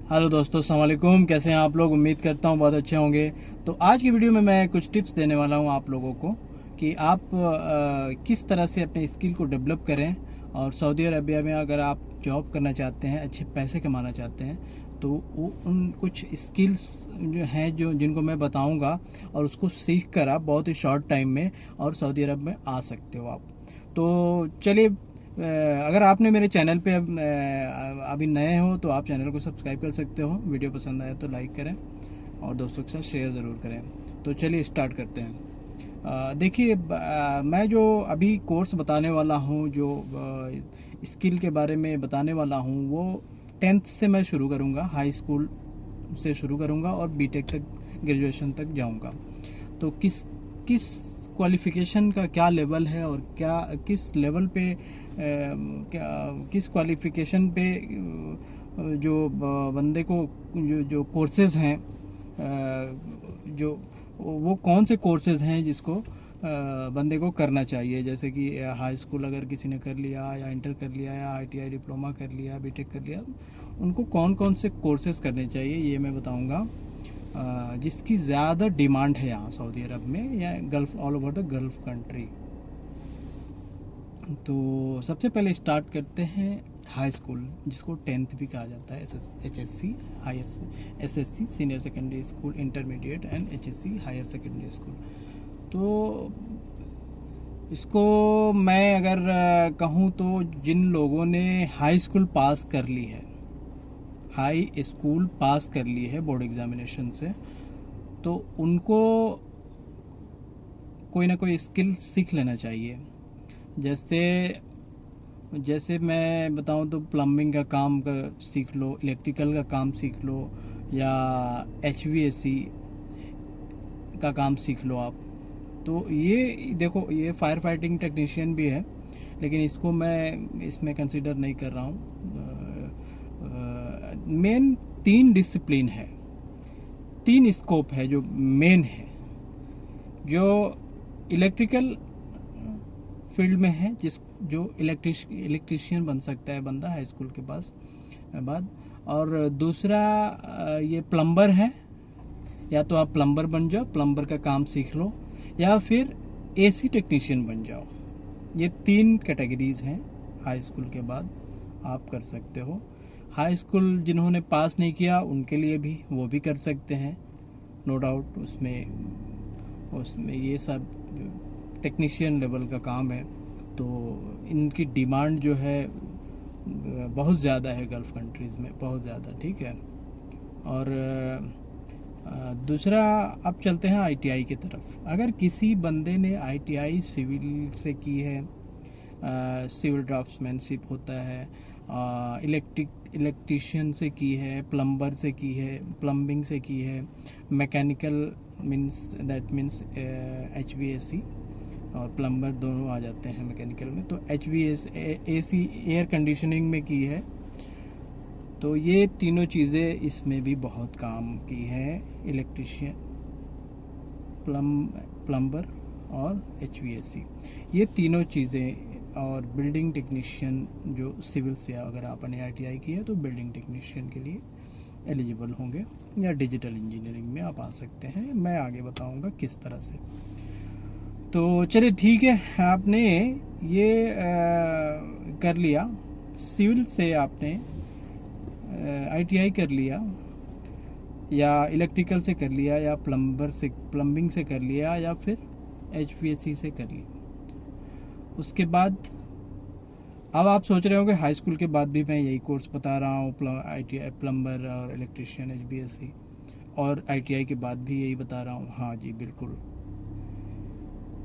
Hello दोस्तों, अस्सलाम वालेकुम। कैसे हैं आप लोग? उम्मीद करता हूँ बहुत अच्छे होंगे। तो आज की वीडियो में मैं कुछ टिप्स देने वाला हूँ आप लोगों को कि आप किस तरह से अपने स्किल को डेवलप करें। और सऊदी अरबिया में अगर आप जॉब करना चाहते हैं, अच्छे पैसे कमाना चाहते हैं, तो वो उन कुछ स्किल्स जो हैं जो जिनको मैं बताऊंगा, और उसको सीख कर आप बहुत ही शॉर्ट टाइम में और सऊदी अरब में आ सकते हो आप। तो चलिए, अगर आपने मेरे चैनल पे अभी नए हो तो आप चैनल को सब्सक्राइब कर सकते हो। वीडियो पसंद आए तो लाइक करें और दोस्तों के साथ शेयर ज़रूर करें। तो चलिए स्टार्ट करते हैं। देखिए, मैं जो अभी कोर्स बताने वाला हूँ, जो स्किल के बारे में बताने वाला हूँ, वो 10th से मैं शुरू करूँगा, हाई स्कूल से शुरू करूँगा और बीटेक तक, ग्रेजुएशन तक जाऊँगा। तो किस किस क्वालिफ़िकेशन का क्या लेवल है और क्या किस लेवल पे क्या किस क्वालिफ़िकेशन पे जो बंदे को जो कोर्सेज़ हैं, जो वो कौन से कोर्सेज़ हैं जिसको बंदे को करना चाहिए। जैसे कि हाई स्कूल अगर किसी ने कर लिया, या इंटर कर लिया, या आईटीआई डिप्लोमा कर लिया, बीटेक कर लिया, उनको कौन कौन से कोर्सेज़ करने चाहिए ये मैं बताऊंगा। जिसकी ज़्यादा डिमांड है यहाँ सऊदी अरब में या gulf, all over the gulf country. तो सबसे पहले स्टार्ट करते हैं हाई स्कूल, जिसको 10th भी कहा जाता है। HSC higher, SSC senior secondary school, intermediate, and HSC higher secondary school. तो इसको मैं अगर कहूँ तो जिन लोगों ने हाई स्कूल पास कर ली है, हाई स्कूल पास कर ली है बोर्ड एग्जामिनेशन से, तो उनको कोई ना कोई स्किल सीख लेना चाहिए। जैसे जैसे मैं बताऊं तो प्लम्बिंग का काम का सीख लो, इलेक्ट्रिकल का काम सीख लो, या एचवीएसी का काम सीख लो आप। तो ये देखो, ये फायर फाइटिंग टेक्नीशियन भी है, लेकिन इसको मैं इसमें कंसिडर नहीं कर रहा हूँ। मेन 3 डिसिप्लिन है, 3 स्कोप है जो मेन है। जो इलेक्ट्रिकल फील्ड में है, जो इलेक्ट्रिशियन बन सकता है बंदा हाई स्कूल के पास बाद। और दूसरा ये प्लम्बर है, या तो आप प्लम्बर बन जाओ, प्लम्बर का काम सीख लो, या फिर एसी टेक्नीशियन बन जाओ। ये 3 कैटेगरीज हैं हाई स्कूल के बाद आप कर सकते हो। हाई स्कूल जिन्होंने पास नहीं किया उनके लिए भी वो भी कर सकते हैं, नो डाउट। उसमें ये सब टेक्नीशियन लेवल का काम है। तो इनकी डिमांड जो है बहुत ज़्यादा है गल्फ़ कंट्रीज़ में, बहुत ज़्यादा, ठीक है। और दूसरा, अब चलते हैं आईटीआई की तरफ। अगर किसी बंदे ने आईटीआई सिविल से की है, सिविल ड्राफ्ट्समैनशिप होता है, इलेक्ट्रिशियन से की है, प्लम्बर से की है, प्लम्बिंग से की है, मैकेनिकल मीन्स एचवीएसी और प्लम्बर दोनों आ जाते हैं मैकेनिकल में। तो एसी एयर कंडीशनिंग में की है, तो ये तीनों चीज़ें इसमें भी बहुत काम की हैं। इलेक्ट्रिशियन, प्लम्बर और एचवीएसी, ये तीनों चीज़ें। और बिल्डिंग टेक्नीशियन जो सिविल से, अगर आपने आईटीआई की है तो बिल्डिंग टेक्नीशियन के लिए एलिजिबल होंगे, या डिजिटल इंजीनियरिंग में आप आ सकते हैं। मैं आगे बताऊंगा किस तरह से। तो चलिए ठीक है, आपने ये कर लिया, सिविल से आपने आईटीआई कर लिया, या इलेक्ट्रिकल से कर लिया, या प्लम्बिंग से कर लिया, या फिर एचवीएसी से कर लिया। उसके बाद अब आप सोच रहे होंगे हाई स्कूल के बाद भी मैं यही कोर्स बता रहा हूँ, आईटीआई प्लम्बर और इलेक्ट्रिशियन एचवीएसी, और आईटीआई के बाद भी यही बता रहा हूँ। हाँ जी, बिल्कुल।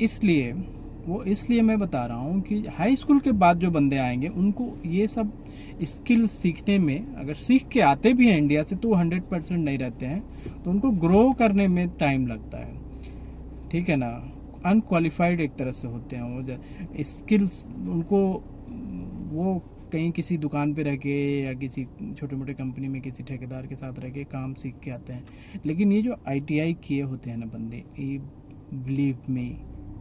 इसलिए मैं बता रहा हूँ कि हाई स्कूल के बाद जो बंदे आएंगे उनको ये सब स्किल सीखने में, अगर सीख के आते भी हैं इंडिया से, तो 100% नहीं रहते हैं, तो उनको ग्रो करने में टाइम लगता है, ठीक है ना। अनक्वालिफाइड एक तरह से होते हैं वो स्किल्स उनको, वो कहीं किसी दुकान पे रह के या किसी छोटे मोटे कंपनी में किसी ठेकेदार के साथ रह के काम सीख के आते हैं। लेकिन ये जो आईटीआई किए होते हैं ना बंदे, ये बिलीव मी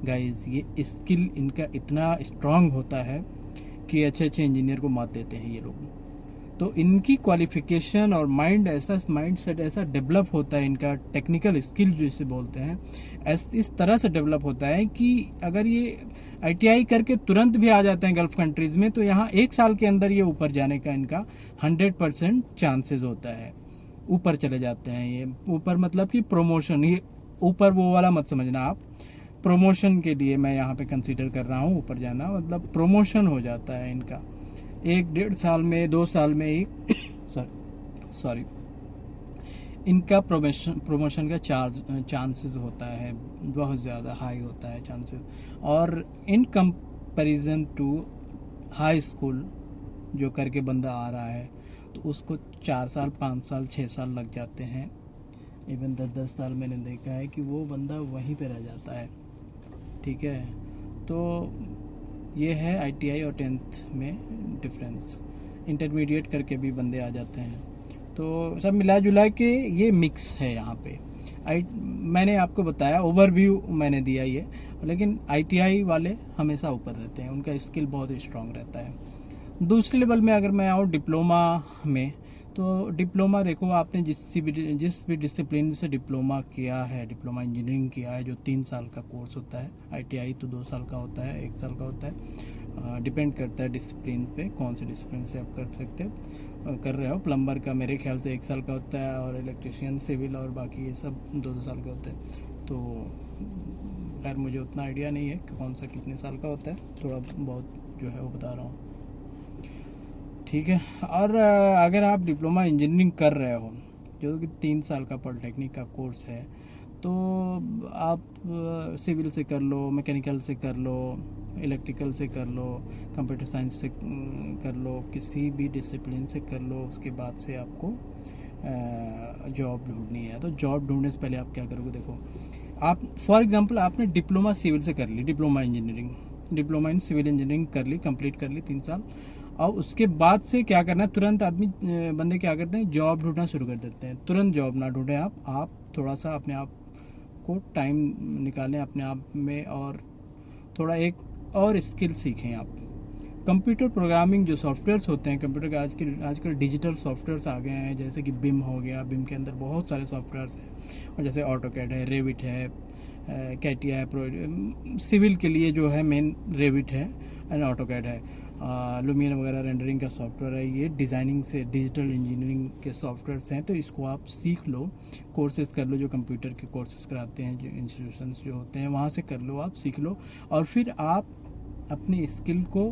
गाइस, ये स्किल इनका इतना स्ट्रांग होता है कि अच्छे अच्छे इंजीनियर को मात देते हैं ये लोग। तो इनकी क्वालिफिकेशन और माइंड सेट ऐसा डेवलप होता है, इनका टेक्निकल स्किल जो इसे बोलते हैं इस तरह से डेवलप होता है कि अगर ये ITI करके तुरंत भी आ जाते हैं गल्फ कंट्रीज में, तो यहाँ 1 साल के अंदर ये ऊपर जाने का इनका 100% चांसेस होता है, ऊपर चले जाते हैं ये। ऊपर मतलब कि प्रमोशन, ये ऊपर वो वाला मत समझना आप, प्रमोशन के लिए मैं यहाँ पे कंसीडर कर रहा हूँ ऊपर जाना, मतलब प्रमोशन हो जाता है इनका 1-1.5 साल में, 2 साल में ही सॉरी इनका प्रमोशन का चांसेस होता है, बहुत ज़्यादा हाई होता है चांसेस। और in comparison to high school जो करके बंदा आ रहा है तो उसको 4 साल, 5 साल, 6 साल लग जाते हैं, इवन 10-10 साल मैंने देखा है कि वो बंदा वहीं पे रह जाता है। ठीक है, तो ये है ITI और 10th में डिफरेंस। इंटरमीडिएट करके भी बंदे आ जाते हैं, तो सब मिला जुला के ये मिक्स है यहाँ पे। मैंने आपको बताया, ओवरव्यू मैंने दिया ये, लेकिन ITI वाले हमेशा ऊपर रहते हैं, उनका स्किल बहुत स्ट्रांग रहता है। दूसरे लेवल में अगर मैं आऊँ डिप्लोमा में, तो डिप्लोमा देखो, आपने जिस भी डिसिप्लिन से डिप्लोमा किया है, डिप्लोमा इंजीनियरिंग किया है, जो 3 साल का कोर्स होता है, ITI तो 2 साल का होता है, 1 साल का होता है, डिपेंड करता है डिसिप्लिन पे, कौन से डिसिप्लिन से आप कर रहे हो। प्लम्बर का मेरे ख्याल से 1 साल का होता है, और इलेक्ट्रिशियन, सिविल और बाकी ये सब 2-2 साल का होता है। तो खैर मुझे उतना आइडिया नहीं है कि कौन सा कितने साल का होता है, थोड़ा बहुत जो है वो बता रहा हूँ। ठीक है, और अगर आप डिप्लोमा इंजीनियरिंग कर रहे हो जो कि 3 साल का पॉलिटेक्निक का कोर्स है, तो आप सिविल से कर लो, मैकेनिकल से कर लो, इलेक्ट्रिकल से कर लो, कंप्यूटर साइंस से कर लो, किसी भी डिसिप्लिन से कर लो। उसके बाद से आपको जॉब ढूंढनी है, तो जॉब ढूंढने से पहले आप क्या करोगे, देखो आप फॉर एग्जांपल आपने डिप्लोमा सिविल से कर ली, डिप्लोमा इन सिविल इंजीनियरिंग कर ली, कंप्लीट कर ली 3 साल, और उसके बाद से क्या करना है, तुरंत बंदे क्या करते हैं, जॉब ढूंढना शुरू कर देते हैं। तुरंत जॉब ना ढूंढें आप थोड़ा सा अपने आप को टाइम निकालें अपने आप में, और थोड़ा एक और स्किल सीखें आप। कंप्यूटर प्रोग्रामिंग जो सॉफ्टवेयर्स होते हैं कंप्यूटर के, आजकल डिजिटल सॉफ्टवेयर्स आ गए हैं, जैसे कि बिम हो गया, बिम के अंदर बहुत सारे सॉफ्टवेयर्स हैं, और जैसे ऑटोकैड है, रेविट है, कैटिया है, सिविल के लिए जो है मेन रेविट है एंड ऑटोकैड है, लुमियन वगैरह रेंडरिंग का सॉफ्टवेयर है। ये डिज़ाइनिंग से डिजिटल इंजीनियरिंग के सॉफ्टवेयर्स हैं, तो इसको आप सीख लो, कोर्सेज कर लो, जो कंप्यूटर के कोर्सेज कराते हैं, जो इंस्टीट्यूशंस जो होते हैं वहाँ से कर लो, आप सीख लो, और फिर आप अपनी स्किल को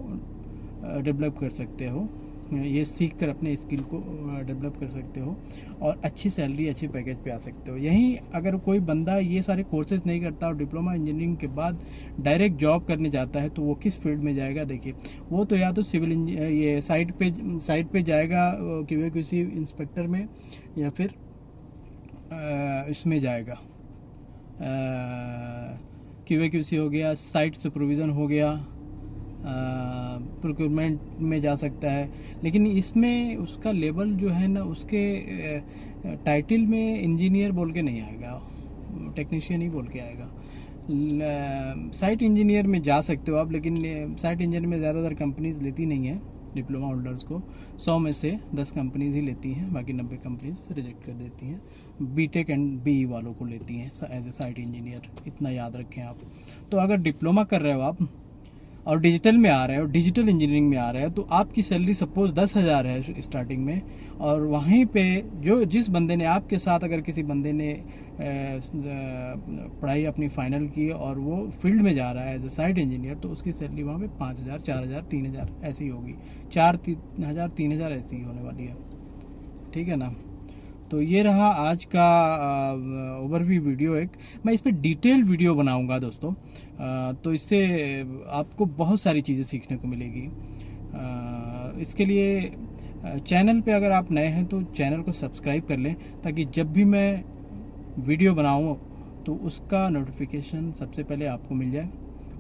डेवलप कर सकते हो। ये सीख कर अपने स्किल को डेवलप कर सकते हो, और अच्छी सैलरी, अच्छे पैकेज पे आ सकते हो। यहीं अगर कोई बंदा ये सारे कोर्सेज नहीं करता और डिप्लोमा इंजीनियरिंग के बाद डायरेक्ट जॉब करने जाता है, तो वो किस फील्ड में जाएगा, देखिए वो तो या तो सिविल ये साइट पे जाएगा किसी इंस्पेक्टर में, या फिर इसमें जाएगा QA/QC हो गया, साइट सुपरविज़न हो गया, प्रोक्योरमेंट में जा सकता है। लेकिन इसमें उसका लेवल जो है ना, उसके टाइटल में इंजीनियर बोल के नहीं आएगा, टेक्नीशियन ही बोल के आएगा। साइट इंजीनियर में जा सकते हो आप, लेकिन साइट इंजीनियर में ज़्यादातर कंपनीज लेती नहीं है डिप्लोमा होल्डर्स को, 100 में से 10 कंपनीज ही लेती हैं, बाकी 90 कंपनीज रिजेक्ट कर देती हैं। BTech एंड BE वालों को लेती हैं एज ए साइट इंजीनियर, इतना याद रखें आप। तो अगर डिप्लोमा कर रहे हो आप और डिजिटल में आ रहे हो, डिजिटल इंजीनियरिंग में आ रहे हो, तो आपकी सैलरी सपोज 10,000 है स्टार्टिंग में, और वहीं पे जिस बंदे ने आपके साथ, अगर किसी बंदे ने पढ़ाई अपनी फाइनल की और वो फील्ड में जा रहा है एज ए साइट इंजीनियर, तो उसकी सैलरी वहाँ पे 5,000, 4,000, 3,000 ऐसी होगी, 4,000, 3,000 ऐसी ही होने वाली है। ठीक है ना, तो ये रहा आज का ओवरव्यू वीडियो। एक मैं इस पर डिटेल वीडियो बनाऊंगा दोस्तों, तो इससे आपको बहुत सारी चीज़ें सीखने को मिलेगी। इसके लिए चैनल पे अगर आप नए हैं तो चैनल को सब्सक्राइब कर लें, ताकि जब भी मैं वीडियो बनाऊँ तो उसका नोटिफिकेशन सबसे पहले आपको मिल जाए,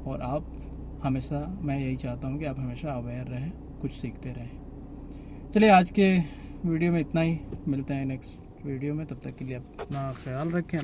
और आप हमेशा, मैं यही चाहता हूँ कि आप हमेशा अवेयर रहें, कुछ सीखते रहें। चलिए आज के वीडियो में इतना ही, मिलते हैं नेक्स्ट वीडियो में, तब तक के लिए अपना ख्याल रखें।